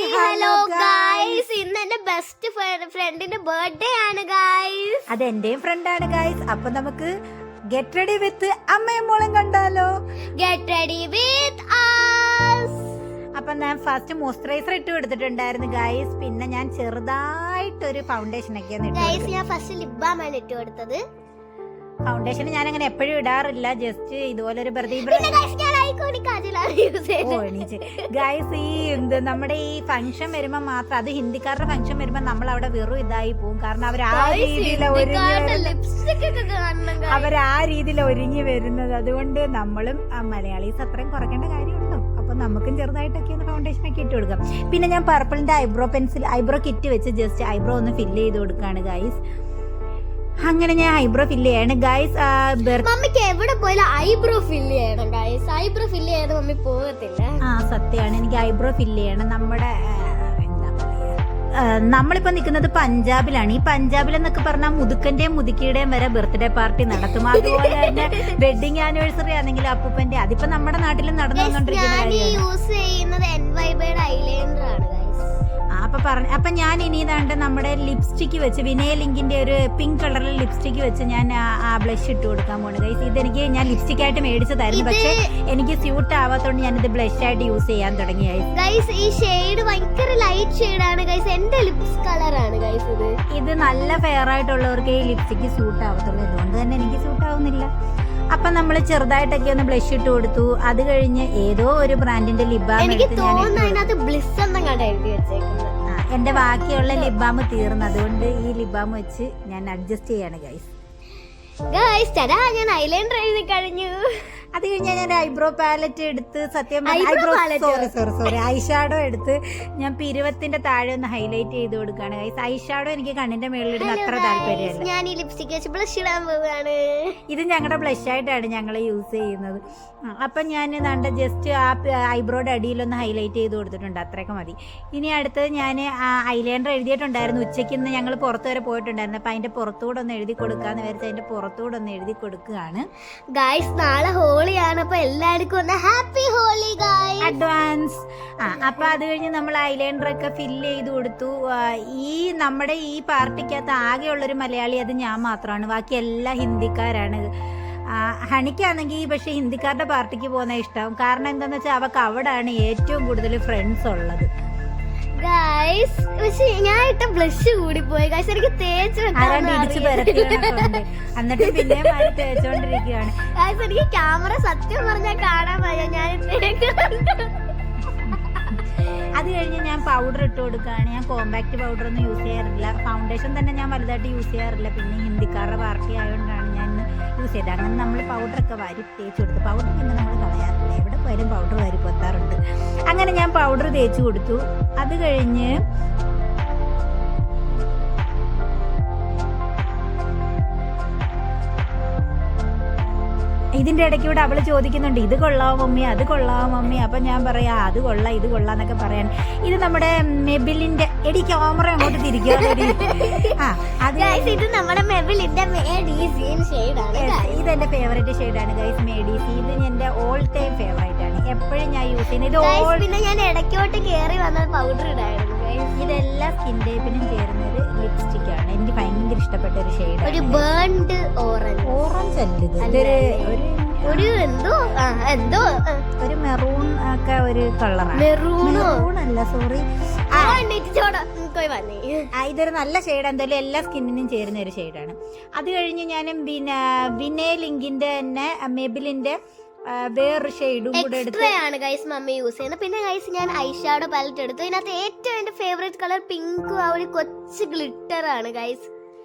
Hi hello guys, ഇന്ന് എന്റെ best ഫ്രണ്ടിന്റെ ബർത്ത്ഡേ ആണ് ഗൈസ്. അത് എന്റെയും ഫ്രണ്ടാണ് ഗൈസ്. അപ്പൊ നമുക്ക് ഗെറ്റ് റെഡി വിത്ത് അമ്മയും മോളും കണ്ടാലോ? Get ready with us. അപ്പൊ ഞാൻ ഫസ്റ്റ് മോയ്സ്ചറൈസർ ഇട്ട് കൊടുത്തിട്ടുണ്ടായിരുന്നു ഗൈസ്. പിന്നെ ഞാൻ ചെറുതായിട്ടൊരു ഫൗണ്ടേഷൻ ഒക്കെ ഗൈസ്, ഞാൻ ഫസ്റ്റ് ലിപ് ബാം ആണ് ഇട്ട് കൊടുത്തത്. ഫൗണ്ടേഷൻ ഞാൻ അങ്ങനെ എപ്പോഴും ഇടാറില്ല, ജസ്റ്റ് ഇതുപോലെ ഒരു ഗൈസ്. ഈ നമ്മുടെ ഈ ഫംഗ്ഷൻ വരുമ്പോ മാത്രം, അത് ഹിന്ദിക്കാരുടെ ഫംഗ്ഷൻ വരുമ്പോ നമ്മൾ അവിടെ വെറും ഇതായി പോകും. കാരണം അവർ ആ രീതിയിൽ ഒരുങ്ങി വരുന്നത്. അതുകൊണ്ട് നമ്മളും മലയാളീസ് അത്രയും കുറയ്ക്കേണ്ട കാര്യമുണ്ടോ? അപ്പൊ നമുക്കും ചെറുതായിട്ടൊക്കെ ഒന്ന് ഫൗണ്ടേഷൻ ഒക്കെ ഇട്ട് കൊടുക്കാം. പിന്നെ ഞാൻ പർപ്പിളിന്റെ ഐബ്രോ കിറ്റ് വെച്ച് ജസ്റ്റ് ഐബ്രോ ഒന്ന് ഫില്ല് ചെയ്ത് കൊടുക്കാണ് ഗൈസ്. അങ്ങനെ ഞാൻ ഐബ്രോ ഫില്ല് ചെയ്യാണ് ഗൈസ്. മമ്മിക്ക് എവിടെ പോയാലും ഐബ്രോ ഫില്ല് ചെയ്യണം ഗൈസ്. ഐബ്രോ ഫില്ല് ചെയ്യാതെ മമ്മി പോകത്തില്ല. സത്യമാണ്, എനിക്ക് ഐബ്രോ ഫില്ല് ചെയ്യണം. നമ്മുടെ നമ്മളിപ്പോ നിൽക്കുന്നത് പഞ്ചാബിലാണ്. ഈ പഞ്ചാബിൽ എന്നൊക്കെ പറഞ്ഞാൽ മുതുക്കന്റെയും മുതുക്കിയുടെയും വരെ ബർത്ത്ഡേ പാർട്ടി നടത്തും. അതുപോലെ തന്നെ വെഡിങ് ആനിവേഴ്സറി ആണെങ്കിൽ അപ്പൂപ്പന്റെ. അതിപ്പോ നമ്മുടെ നാട്ടിലും നടന്നുകൊണ്ടിരിക്കുന്ന അപ്പൊ ഞാൻ ഇനി ഇതാണ്ട് നമ്മുടെ ലിപ്സ്റ്റിക്ക് വെച്ച് വിനയലിങ്കിന്റെ ഒരു പിങ്ക് കളറിൽ ലിപ്സ്റ്റിക്ക് വെച്ച് ഞാൻ ആ ബ്ലഷ് ഇട്ട് കൊടുക്കാൻ പോണു ഗൈസ്. ഇതെനിക്ക് ഞാൻ ലിപ്സ്റ്റിക് ആയിട്ട് മേടിച്ചതായിരുന്നു, പക്ഷെ എനിക്ക് സ്യൂട്ട് ആവാത്തോണ്ട് ഞാൻ ഇത് ബ്ലഷ് ആയിട്ട് യൂസ് ചെയ്യാൻ തുടങ്ങി ഗൈസ്. ഈ ഷെയ്ഡ് ഭയങ്കര ലൈറ്റ് ഷെയ്ഡ് ആണ് ഗൈസ്. എന്റെ ലിപ്സ് കളർ ആണ് ഗൈസ്. ഇത് നല്ല ഫെയർ ആയിട്ടുള്ളവർക്ക് ഈ ലിപ്സ്റ്റിക്ക് സ്യൂട്ട് ആവത്തുള്ളൂ. അതുകൊണ്ട് തന്നെ എനിക്ക് സ്യൂട്ട് ആവുന്നില്ല. അപ്പൊ നമ്മൾ ചെറുതായിട്ടൊക്കെ ഒന്ന് ബ്ലഷ് ഇട്ട് കൊടുത്തു. അത് കഴിഞ്ഞ് ഏതോ ഒരു ബ്രാൻഡിന്റെ ലിപ് ബാം എന്റെ ബാക്കിയുള്ള ലിപ് ബാം തീർന്നു. അതുകൊണ്ട് ഈ ലിപ് ബാം വെച്ച് ഞാൻ അഡ്ജസ്റ്റ് ചെയ്യാണ് ഗൈസ്. ഞാൻ ഐലൈനർ എഴുതി കഴിഞ്ഞു. അത് കഴിഞ്ഞാൽ ഞാൻ ഐബ്രോ പാലറ്റ് എടുത്ത് ഐഷാഡോ എടുത്ത് ഞാൻ പിരുവത്തിന്റെ താഴെ ഒന്ന് ഹൈലൈറ്റ് ചെയ്ത് കൊടുക്കുകയാണ് ഗൈസ്. ഐഷാഡോ എനിക്ക് കണ്ണിന്റെ മേളിൽ ഇടുന്ന അത്ര താല്പര്യമല്ല. ഞാൻ ഈ ലിപ്സ്റ്റിക് വെച്ച് ബ്ലഷ് ഇടാൻ പോവുകയാണ്. ഇത് ഞങ്ങളുടെ ബ്ലഷ് ആയിട്ടാണ് ഞങ്ങൾ യൂസ് ചെയ്യുന്നത്. അപ്പൊ ഞാൻ കണ്ട ജസ്റ്റ് ആ ഐബ്രോയുടെ അടിയിലൊന്ന് ഹൈലൈറ്റ് ചെയ്ത് കൊടുത്തിട്ടുണ്ട്. അത്രയൊക്കെ മതി. ഇനി അടുത്തത് ഞാൻ ഐലൈനർ എഴുതിയിട്ടുണ്ടായിരുന്നു. ഉച്ചയ്ക്ക് ഇന്ന് ഞങ്ങൾ പുറത്ത് വരെ പോയിട്ടുണ്ടായിരുന്നു. അപ്പൊ അതിന്റെ പുറത്തുകൂടെ ഒന്ന് എഴുതി കൊടുക്കാന്ന് വിചാരിച്ച് അതിന്റെ പുറത്തുകൂടെ ഒന്ന് എഴുതി കൊടുക്കുകയാണ് ഗൈസ്. നാളെ ഹോളിയാണ്, അപ്പൊ എല്ലാവർക്കും ഒന്ന് ഹാപ്പി ഹോളി ഗൈസ് അഡ്വാൻസ്. അപ്പൊ അത് കഴിഞ്ഞ് നമ്മൾ ഐലൈനർ ഒക്കെ ഫില്ല് ചെയ്ത് കൊടുത്തു. ഈ നമ്മുടെ ഈ പാർട്ടിക്കകത്ത് ആകെയുള്ളൊരു മലയാളി അത് ഞാൻ മാത്രമാണ്. ബാക്കി എല്ലാ ഹിന്ദിക്കാരാണ്. ഹണിക്കാണെങ്കിൽ പക്ഷെ ഹിന്ദിക്കാരുടെ പാർട്ടിക്ക് പോകുന്ന ഇഷ്ടം. കാരണം എന്താന്ന് വെച്ചാൽ അവർക്ക് അവിടെയാണ് ഏറ്റവും കൂടുതൽ ഫ്രണ്ട്സ് ഉള്ളത് ഗൈസ്. പക്ഷെ ഞാൻ ഇട്ട ബ്ലഷ് കൂടിപ്പോയി ഗൈസ്. എനിക്ക് തേച്ച് എന്നിട്ട് പിന്നെ തേച്ചോണ്ടിരിക്കുകയാണ് ഗൈസ്. എനിക്ക് ക്യാമറ സത്യം പറഞ്ഞാൽ കാണാൻ വയ്യ. ഞാൻ അത് കഴിഞ്ഞ് ഞാൻ പൗഡർ ഇട്ട് കൊടുക്കുകയാണ്. ഞാൻ കോമ്പാക്ട് പൗഡർ ഒന്നും യൂസ് ചെയ്യാറില്ല. ഫൗണ്ടേഷൻ തന്നെ ഞാൻ വലുതായിട്ട് യൂസ് ചെയ്യാറില്ല. പിന്നെ ഹിന്ദിക്കാരുടെ പാർട്ടി ആയതുകൊണ്ടാണ് ഞാൻ യൂസ് ചെയ്തത്. അങ്ങനെ നമ്മൾ പൗഡറൊക്കെ വാരി തേച്ച് കൊടുത്തു. പൗഡർ പിന്നെ നമ്മൾ കളയാറില്ല, എവിടെ പോയാലും പൗഡർ വാരി പൊത്താറുണ്ട്. അങ്ങനെ ഞാൻ പൗഡർ തേച്ച് കൊടുത്തു. അത് കഴിഞ്ഞ് ഇതിന്റെ ഇടയ്ക്ക് കൂടെ അവള് ചോദിക്കുന്നുണ്ട്, ഇത് കൊള്ളാവോ മമ്മി, അത് കൊള്ളാവോ മമ്മി. അപ്പൊ ഞാൻ പറയാ അത് കൊള്ളാം, ഇത് കൊള്ളാന്നൊക്കെ പറയാൻ. ഇത് നമ്മുടെ മെബിലിന്റെ എടി ക്യാമറ അങ്ങോട്ട് തിരിക്കുക. ഇത് നമ്മുടെ മെബിലിന്റെ ഇതെന്റെ ഫേവറേറ്റ് ഷെയ്ഡാണ് ഗൈസ്, മേഡീസി. ഇത് എന്റെ ഓൾ ടൈം ഫേവറേറ്റ് ആണ്. എപ്പോഴും ഞാൻ യൂസ് ചെയ്യുന്നത്. പിന്നെ ഞാൻ ഇടയ്ക്കോട്ട് കേറി വന്ന പൗഡർ ഇടായിരുന്നു. ഇതെല്ലാം സ്കിൻ ടൈപ്പിനും ചേരുന്ന ഒരു ലിപ്സ്റ്റിക് ആണ്. എനിക്ക് ഭയങ്കര ഇഷ്ടപ്പെട്ട ഒരു ഷെയ്ഡ്. ഒരു ബേൺഡ് ഓറഞ്ച് ഒരു മെറൂൺ ഒക്കെ ഒരു കളറാണ്. മെറൂൺ അല്ല, സോറി. ഇതൊരു നല്ല ഷെയ്ഡ്. എന്തായാലും എല്ലാ സ്കിന്നിനും ചേരുന്ന ഒരു ഷെയ്ഡാണ്. അത് കഴിഞ്ഞ് ഞാൻ പിന്നെ വിനയലിങ്കിന്റെ തന്നെ മെബിലിന്റെ വേറൊരു ഷെയ്ഡും കൂടെ എടുത്താണ് ഗൈസ് മമ്മി യൂസ് ചെയ്യുന്നത്. പിന്നെ ഗൈസ് ഞാൻ ഐഷാഡോ പാലറ്റ് എടുത്തു. ഇതിനകത്ത് ഏറ്റവും എന്റെ ഫേവറേറ്റ് കളർ പിങ്കും ആ ഒരു കൊച്ചു ഗ്ലിറ്റർ ആണ് ഗൈസ്.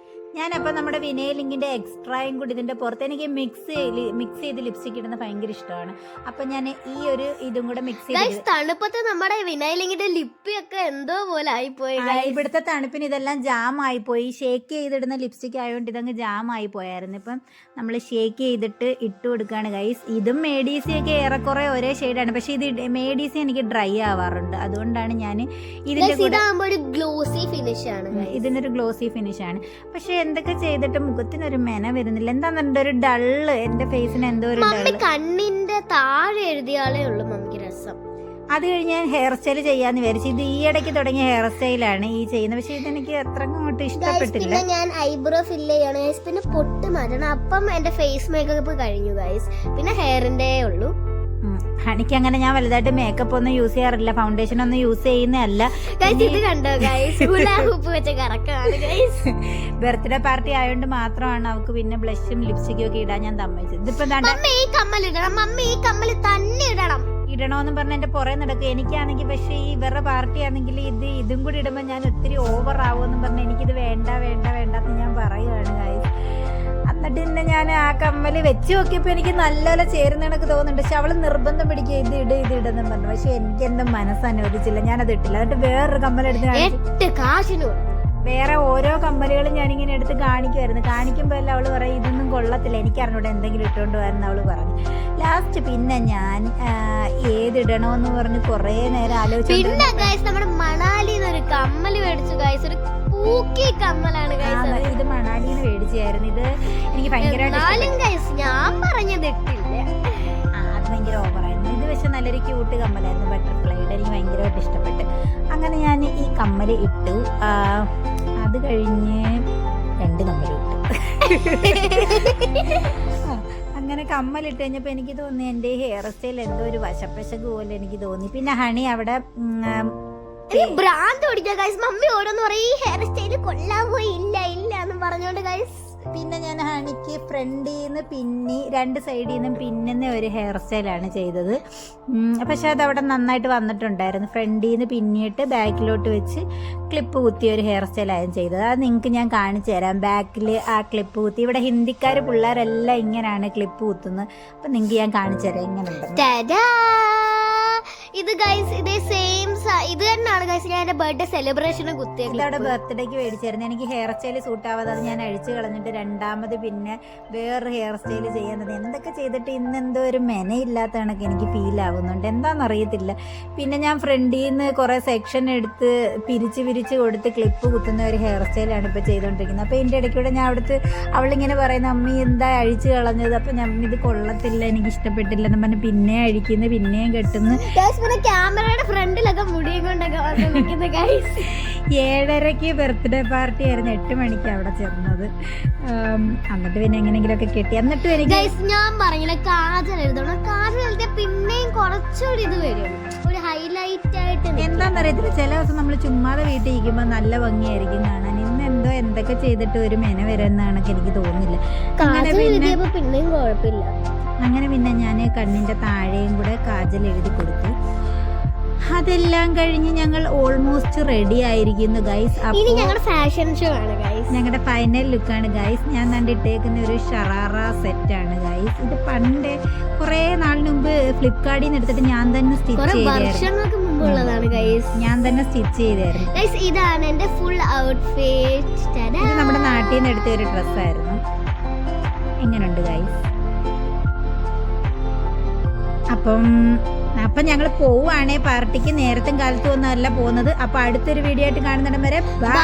ഞാനപ്പോൾ നമ്മുടെ വിനയലിങ്കിന്റെ എക്സ്ട്രായും കൂടി ഇതിന്റെ പുറത്ത് എനിക്ക് മിക്സ് ചെയ്ത് ലിപ്സ്റ്റിക് ഇടുന്ന ഭയങ്കര ഇഷ്ടമാണ്. അപ്പൊ ഞാൻ ഈ ഒരു ഇതും കൂടെ മിക്സ് ചെയ്ത് തണുപ്പത്ത് നമ്മുടെ വിനയലിങ്കിന്റെ ലിപ്പിയൊക്കെ എന്തോ പോലെ ആയിപ്പോയി. ഇവിടുത്തെ തണുപ്പിന് ഇതെല്ലാം ജാം ആയിപ്പോയി. ഷേക്ക് ചെയ്തിടുന്ന ലിപ്സ്റ്റിക് ആയതുകൊണ്ട് ഇതങ്ങ് ജാം ആയി പോയായിരുന്നു. ഇപ്പം നമ്മൾ ഷേക്ക് ചെയ്തിട്ട് ഇട്ട് കൊടുക്കുകയാണ് ഗൈസ്. ഇതും മേഡീസി ഒക്കെ ഏറെക്കുറെ ഒരേ ഷെയ്ഡാണ്. പക്ഷെ ഇത് മേഡീസി എനിക്ക് ഡ്രൈ ആവാറുണ്ട്. അതുകൊണ്ടാണ് ഞാൻ ഇതിനൊരു ഗ്ലോസി ഫിനിഷ് ആണ്. ഇതിനൊരു ഗ്ലോസി ഫിനിഷ് ആണ്. പക്ഷെ എന്തൊക്കെ ചെയ്തിട്ട് മുഖത്തിനൊരു മെന വരുന്നില്ല. എന്താണെന്നുണ്ട് ഒരു ഡള്ള് എന്റെ ഫേസിന് എന്തോ ഒരു കണ്ണിന്റെ താഴെ എഴുതിയാലേ ഉള്ളൂ മമ്മിക്ക് രസം. അത് കഴിഞ്ഞ് ഞാൻ ഹെയർ സ്റ്റൈൽ ചെയ്യാന്ന് വിചാരിച്ചു. ഇത് ഈ ഇടയ്ക്ക് തുടങ്ങിയ ഹെയർ സ്റ്റൈലാണ് ഈ ചെയ്യുന്നത്. പക്ഷെ ഇതെനിക്ക് അത്ര അങ്ങോട്ട് ഇഷ്ടപ്പെട്ടില്ല. പിന്നെ ഞാൻ ഐബ്രോ ഫില്ല് ചെയ്യണം ഗൈസ്, പിന്നെ പൊട്ട് മാറ്റണം. അപ്പം എന്റെ ഫേസ് മേക്കപ്പ് കഴിഞ്ഞു ഗൈസ്. പിന്നെ ഹെയറിന്റെ ഉള്ളൂ. ഹണിക്ക് അങ്ങനെ ഞാൻ വലുതായിട്ട് മേക്കപ്പ് ഒന്നും യൂസ് ചെയ്യാറില്ല, ഫൗണ്ടേഷൻ ഒന്നും യൂസ് ചെയ്യുന്നതല്ല. ഇത് കണ്ടോ ഗൈസ്, ഉപ്പ് വെച്ച കറക്കാണ് ഗൈസ്. ബർത്ത്ഡേ പാർട്ടി ആയതുകൊണ്ട് മാത്രമാണ് അവൾക്ക് പിന്നെ ബ്ലഷും ലിപ്സ്റ്റിക്കും ഒക്കെ ഇടാൻ ഞാൻ സമ്മതിച്ചത്. ഇതിപ്പോ ഈ കമ്മൽ ഇടണം, മമ്മി ഈ കമ്മൽ തന്നെ ഇടണം ഇടണോന്ന് പറഞ്ഞ എന്റെ പുറകെ നടക്കും. എനിക്കാണെങ്കിൽ പക്ഷെ ഈ വേറെ പാർട്ടി ആണെങ്കിൽ ഇതും കൂടി ഇടുമ്പോൾ ഞാൻ ഒത്തിരി ഓവർ ആവുമെന്ന് പറഞ്ഞ് എനിക്കിത് വേണ്ട വേണ്ട വേണ്ടെന്ന് ഞാൻ പറയുകയാണ് ഗൈസ്. എന്നിട്ട് പിന്നെ ഞാൻ ആ കമ്മല് വെച്ച് നോക്കിയപ്പോൾ എനിക്ക് നല്ലപോലെ ചേരുന്ന കണക്ക് തോന്നുന്നുണ്ട്. പക്ഷെ അവള് നിർബന്ധം പിടിക്കുക ഇത് ഇടുന്നു പറഞ്ഞു. പക്ഷെ എനിക്ക് എന്റെ മനസ്സ് അനുവദിച്ചില്ല, ഞാനത് ഇട്ടില്ല. എന്നിട്ട് വേറൊരു കമ്മലെടുത്ത് കാശിനു വേറെ ഓരോ കമ്മലുകളും ഞാനിങ്ങനെ എടുത്ത് കാണിക്കുമായിരുന്നു. കാണിക്കുമ്പോൾ എല്ലാം അവള് പറയും ഇതൊന്നും കൊള്ളത്തില്ല, എനിക്കറിഞ്ഞൂടെ എന്തെങ്കിലും ഇട്ടുകൊണ്ട് വരുന്ന അവള് പറഞ്ഞു. ലാസ്റ്റ് പിന്നെ ഞാൻ ഏതിടണോന്ന് പറഞ്ഞ് കൊറേ നേരം ആലോചിച്ചു. പിന്നെ ഗൈസ് നമ്മുടെ മണാലിന്ന് ഒരു കമ്മല് മേടിച്ചു ഗൈസ്, ഒരു പൂക്കി കമ്മലാണ് ഗൈസ്. ഇത് മണാലിന്ന് മേടിച്ചായിരുന്നു. ഇത് എനിക്ക് ഭയങ്കരമായിട്ട് ഞാൻ പറഞ്ഞത് ഇട്ടില്ല, അത് ഭയങ്കര ഓവറായിരുന്നു. ഇത് പക്ഷെ നല്ലൊരു ക്യൂട്ട് കമ്മലായിരുന്നു, ബട്ടർഫ്ലൈയുടെ. എനിക്ക് ഭയങ്കരമായിട്ട് ഇഷ്ടപ്പെട്ട്. അങ്ങനെ ഞാൻ ഈ കമ്മല് ഇട്ടു. അത് കഴിഞ്ഞ് 2 കമ്മല് ഇട്ടു. അങ്ങനെ കമ്മലിട്ട് കഴിഞ്ഞപ്പോൾ എനിക്ക് തോന്നി എൻ്റെ ഹെയർ സ്റ്റൈൽ എന്തോ ഒരു വശപ്പശക് പോലെ എനിക്ക് തോന്നി. പിന്നെ ഹണി അവിടെ ഭ്രാന്ത് പിടിക്കുക ഗൈസ്. മമ്മി ഓരോന്ന് പറയും ഈ ഹെയർ സ്റ്റൈൽ കൊള്ളാവോ, ഇല്ല ഇല്ല എന്ന് പറഞ്ഞോണ്ട് ഗൈസ്. പിന്നെ ഞാൻ ഹണിക്ക് ഫ്രണ്ടിൽ നിന്ന് പിന്നി 2 സൈഡിൽ നിന്നും പിന്നുന്ന ഒരു ഹെയർ സ്റ്റൈലാണ് ചെയ്തത്. പക്ഷെ അതവിടെ നന്നായിട്ട് വന്നിട്ടുണ്ടായിരുന്നു. ഫ്രണ്ടിൽ നിന്ന് പിന്നിയിട്ട് ബാക്കിലോട്ട് വെച്ച് ക്ലിപ്പ് കുത്തിയ ഒരു ഹെയർ സ്റ്റൈലായിരുന്നു ചെയ്തത്. അത് നിങ്ങൾക്ക് ഞാൻ കാണിച്ചു തരാം. ബാക്കിൽ ആ ക്ലിപ്പ് കുത്തി, ഇവിടെ ഹിന്ദിക്കാർ പിള്ളേരെല്ലാം ഇങ്ങനെയാണ് ക്ലിപ്പ് കുത്തുന്നത്. അപ്പം നിങ്ങൾക്ക് ഞാൻ കാണിച്ചു തരാം എങ്ങനെയുണ്ട്. ഇത് ഗൈസ് ഇതേ സെയിം ഇത് തന്നെയാണ് ഗൈസ് ഞാൻ എന്റെ ബർത്ത്ഡേ സെലിബ്രേഷന് കുത്തിയത്. ഇതവിടെ ബർത്ത്ഡേക്ക് മേടിച്ചായിരുന്നു. എനിക്ക് ഹെയർ സ്റ്റൈൽ സൂട്ട് ആവാതെ അത് ഞാൻ അഴിച്ചു കളഞ്ഞിട്ട് രണ്ടാമത് പിന്നെ വേറൊരു ഹെയർ സ്റ്റൈൽ ചെയ്യുന്നത്. എന്തൊക്കെ ചെയ്തിട്ട് ഇന്നെന്തോ ഒരു മെനയില്ലാത്ത കണക്ക് എനിക്ക് ഫീൽ ആവുന്നുണ്ട്, എന്താണെന്നറിയത്തില്ല. പിന്നെ ഞാൻ ഫ്രണ്ടിൽ നിന്ന് കുറേ സെക്ഷൻ എടുത്ത് പിരിച്ച് കൊടുത്ത് ക്ലിപ്പ് കുത്തുന്ന ഒരു ഹെയർ സ്റ്റൈലാണ് ഇപ്പോൾ ചെയ്തുകൊണ്ടിരിക്കുന്നത്. അപ്പോൾ ഇതിൻ്റെ ഇടയ്ക്കൂടെ ഞാൻ അവിടുത്തെ അവളിങ്ങനെ പറയുന്ന അമ്മി എന്താ അഴിച്ചു കളഞ്ഞത്, അപ്പോൾ ഞാൻ ഇത് കൊള്ളത്തില്ല, എനിക്ക് ഇഷ്ടപ്പെട്ടില്ല എന്ന് പറഞ്ഞ് പിന്നെ അഴിക്കുന്നു, പിന്നെയും കെട്ടുന്നു. ക്യാമറയുടെ ഫ്രണ്ടിലൊക്കെ മുടിയും കൊണ്ടൊക്കെ വന്നിരിക്കുന്ന ഗൈസ്. 7:30 ബർത്ത്ഡേ പാർട്ടി ആയിരുന്നു, 8 മണിക്ക് അവിടെ ചെന്നത്. എന്നിട്ട് പിന്നെ എങ്ങനെയെങ്കിലുമൊക്കെ കെട്ടി. എന്നിട്ട് എനിക്ക് ഞാൻ പറഞ്ഞില്ല കാജൽ എഴുതണം, കാജൽ എഴുതിയാൽ പിന്നെയും കുറച്ചുകൂടി ഇത് വരും, ഒരു ഹൈലൈറ്റ് ആയിട്ട്. എന്താണെന്നറിയത്തില്ല, ചില ദിവസം നമ്മൾ ചുമ്മാതെ വീട്ടിൽ ഇരിക്കുമ്പോൾ നല്ല ഭംഗിയായിരിക്കും കാണാൻ. ഇന്ന് എന്തോ എന്തൊക്കെ ചെയ്തിട്ട് ഒരു മെന വരുമെന്നാണ് എനിക്ക് തോന്നുന്നില്ല. പിന്നെയും കുഴപ്പമില്ല. അങ്ങനെ പിന്നെ ഞാൻ കണ്ണിൻ്റെ താഴെയും കൂടെ കാജൽ എഴുതി കൊടുത്തു. അതെല്ലാം കഴിഞ്ഞ് ഞങ്ങൾ ഓൾമോസ്റ്റ് റെഡി ആയിരിക്കുന്നു ഗൈസ്. ഇനി ഞങ്ങളുടെ ഫാഷൻ ഷോ ആണ് ഗൈസ്, ഞങ്ങളുടെ ഫൈനൽ ലുക്കാണ് ഗൈസ്. ഞാൻ കണ്ടിട്ടേക്കുന്ന ഒരു ഷറാറ സെറ്റാണ് ഗൈസ്. ഇത് പണ്ട് കുറേ നാളിന് മുമ്പ് ഫ്ലിപ്കാർട്ടിൽ നിന്ന് എടുത്തിട്ട് ഞാൻ തന്നെ സ്റ്റിച്ച് ചെയ്തായിരുന്നു. ഞാൻ തന്നെ സ്റ്റിച്ച് ചെയ്തായിരുന്നു ഗൈസ്. ഇതാണ് എന്റെ ഫുൾ ഔട്ട്ഫിറ്റ്. ഇത് നമ്മുടെ നാട്ടിൽ നിന്ന് എടുത്ത ഒരു ഡ്രസ്സായിരുന്നു. എങ്ങനെയുണ്ട് ഗൈസ്? അപ്പം ഞങ്ങൾ പോവുകയാണെ പാർട്ടിക്ക്. നേരത്തെ കാലത്തും ഒന്നുമല്ല പോകുന്നത്. അപ്പോൾ അടുത്തൊരു വീഡിയോ ആയിട്ട് കാണുന്നിടം വരെ ബൈ.